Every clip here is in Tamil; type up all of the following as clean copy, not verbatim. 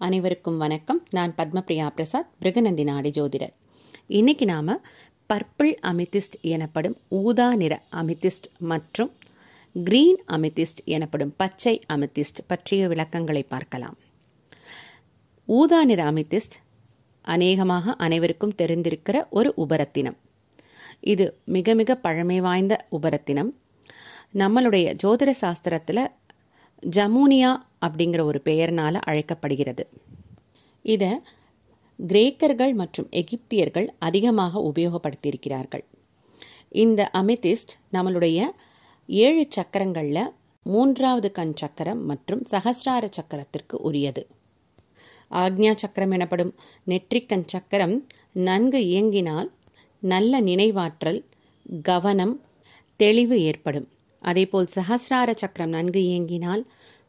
அனைவருக்கும் வணக்கம். நான் பத்மபிரியா பிரசாத், பிருகநந்தி நாடி ஜோதிடர். இன்னைக்கு நாம பர்பிள் அமித்திஸ்ட் எனப்படும் ஊதா நிற அமித்திஸ்ட் மற்றும் கிரீன் அமித்திஸ்ட் எனப்படும் பச்சை அமித்திஸ்ட் பற்றிய விளக்கங்களை பார்க்கலாம். ஊதா நிற அமித்திஸ்ட் அநேகமாக அனைவருக்கும் தெரிந்திருக்கிற ஒரு உபரத்தினம். இது மிக மிக பழமை வாய்ந்த உபரத்தினம். நம்மளுடைய ஜோதிட சாஸ்திரத்தில் ஜமுனியா அப்படிங்கிற ஒரு பெயர்னால அழைக்கப்படுகிறது. இதை கிரேக்கர்கள் மற்றும் எகிப்தியர்கள் அதிகமாக உபயோகப்படுத்தியிருக்கிறார்கள். இந்த அமெதிஸ்ட் நம்மளுடைய 7 சக்கரங்களில் 3வது கண் சக்கரம் மற்றும் சகசிரார சக்கரத்திற்கு உரியது. ஆக்ஞா சக்கரம் எனப்படும் நெற்றிக்கண் சக்கரம் நன்கு இயங்கினால் நல்ல நினைவாற்றல், கவனம், தெளிவு ஏற்படும். அதேபோல் சகசிரார சக்கரம் நன்கு இயங்கினால்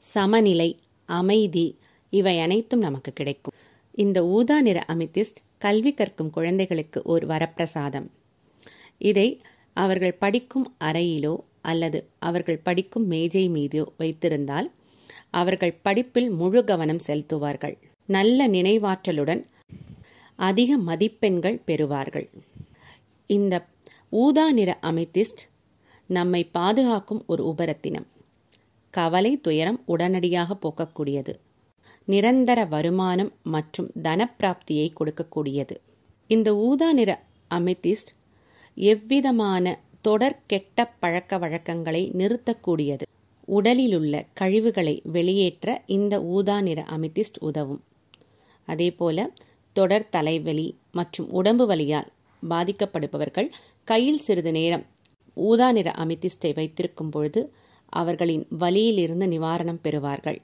சமநிலை, அமைதி இவை அனைத்தும் நமக்கு கிடைக்கும். இந்த ஊதா நிற அமித்திஸ்ட் கல்வி கற்கும் குழந்தைகளுக்கு ஒரு வரப்பிரசாதம். இதை அவர்கள் படிக்கும் அறையிலோ அல்லது அவர்கள் படிக்கும் மேஜை மீதோ வைத்திருந்தால் அவர்கள் படிப்பில் முழு கவனம் செலுத்துவார்கள். நல்ல நினைவாற்றலுடன் அதிக மதிப்பெண்கள் பெறுவார்கள். இந்த ஊதா நிற அமித்திஸ்ட் நம்மை பாதுகாக்கும் ஒரு உபரத்தினம். கவலை, துயரம் உடனடியாக போக்கக்கூடியது. நிரந்தர வருமானம் மற்றும் தனப்பிராப்தியை கொடுக்கக்கூடியது. இந்த ஊதா நிற அமெதிஸ்ட் எவ்விதமான தொடர் கெட்ட பழக்க வழக்கங்களை நிறுத்தக்கூடியது. உடலிலுள்ள கழிவுகளை வெளியேற்ற இந்த ஊதா நிற அமெதிஸ்ட் உதவும். அதேபோல தொடர் தலைவலி மற்றும் உடம்பு வலியால் பாதிக்கப்படுபவர்கள் கையில் சிறிது நேரம் ஊதா நிற அமெதிஸ்டை வைத்திருக்கும் பொழுது அவர்களின் வலியிலிருந்து நிவாரணம் பெறுவார்கள்.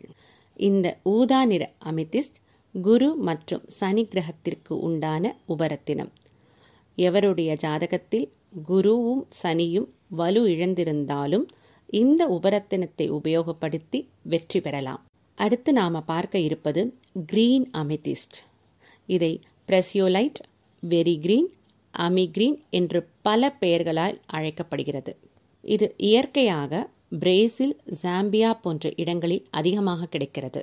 இந்த ஊதா நிற அமெதிஸ்ட் குரு மற்றும் சனி கிரகத்திற்கு உண்டான உபரத்தினம். எவருடைய ஜாதகத்தில் குருவும் சனியும் வலு இழந்திருந்தாலும் இந்த உபரத்தினத்தை உபயோகப்படுத்தி வெற்றி பெறலாம். அடுத்து நாம பார்க்க இருப்பது கிரீன் அமெதிஸ்ட். இதை பிரசியோலைட், வெரி கிரீன், அமிகிரீன் என்று பல பெயர்களால் அழைக்கப்படுகிறது. இது இயற்கையாக பிரேசில், ஜாம்பியா போன்ற இடங்களில் அதிகமாக கிடைக்கிறது.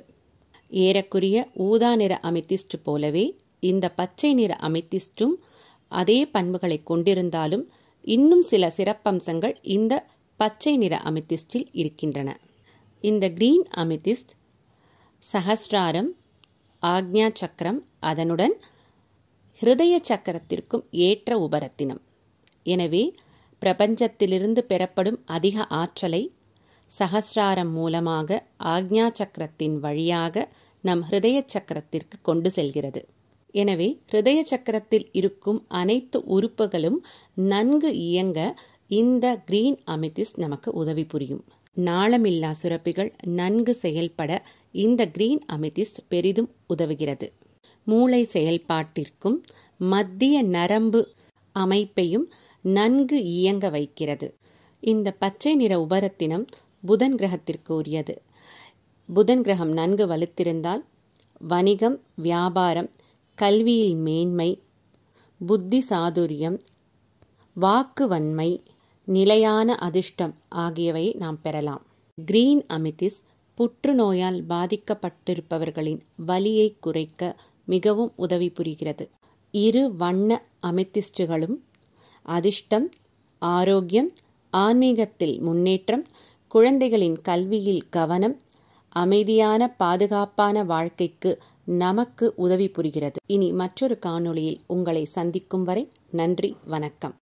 ஏறக்குரிய ஊதா நிற அமெதிஸ்ட் போலவே இந்த பச்சை நிற அமெதிஸ்டும் அதே பண்புகளை கொண்டிருந்தாலும் இன்னும் சில சிறப்பம்சங்கள் இந்த பச்சை நிற அமெதிஸ்டில் இருக்கின்றன. இந்த கிரீன் அமெதிஸ்ட் சகசிராரம், ஆக்ஞா சக்கரம், அதனுடன் ஹிருதய சக்கரத்திற்கும் ஏற்ற உபரத்தினம். எனவே பிரபஞ்சத்திலிருந்து பெறப்படும் அதிக ஆற்றலை சகசிராரம் மூலமாக ஆக்ஞா சக்கரத்தின் வழியாக நம் ஹிருதய சக்கரத்திற்கு கொண்டு செல்கிறது. எனவே ஹிருதய சக்கரத்தில் இருக்கும் அனைத்து உறுப்புகளும் நன்கு இயங்க இந்த கிரீன் அமெதிஸ்ட் நமக்கு உதவி புரியும். நாளமில்லா சுரப்பிகள் நன்கு செயல்பட இந்த கிரீன் அமெதிஸ்ட் பெரிதும் உதவுகிறது. மூளை செயல்பாட்டிற்கும் மத்திய நரம்பு அமைப்பையும் நன்கு இயங்க வைக்கிறது. இந்த பச்சை நிற உபரத்தினம் புதன் கிரகத்திற்கு உரியது. புதன் கிரகம் நன்கு வலுத்திருந்தால் வணிகம், வியாபாரம், கல்வியில் மேன்மை, புத்தி சாதுரியம், வாக்கு வன்மை, நிலையான அதிர்ஷ்டம் ஆகியவை நாம் பெறலாம். கிரீன் அமெதிஸ்ட் புற்றுநோயால் பாதிக்கப்பட்டிருப்பவர்களின் வலியை குறைக்க மிகவும் உதவி புரிகிறது. 2 வண்ண அமெதிஸ்டுகளும் அதிர்ஷ்டம், ஆரோக்கியம், ஆன்மீகத்தில் முன்னேற்றம், குழந்தைகளின் கல்வியில் கவனம், அமைதியான பாதுகாப்பான வாழ்க்கைக்கு நமக்கு உதவி புரிகிறது. இனி மற்றொரு காணொளியில் உங்களை சந்திக்கும் வரை நன்றி, வணக்கம்.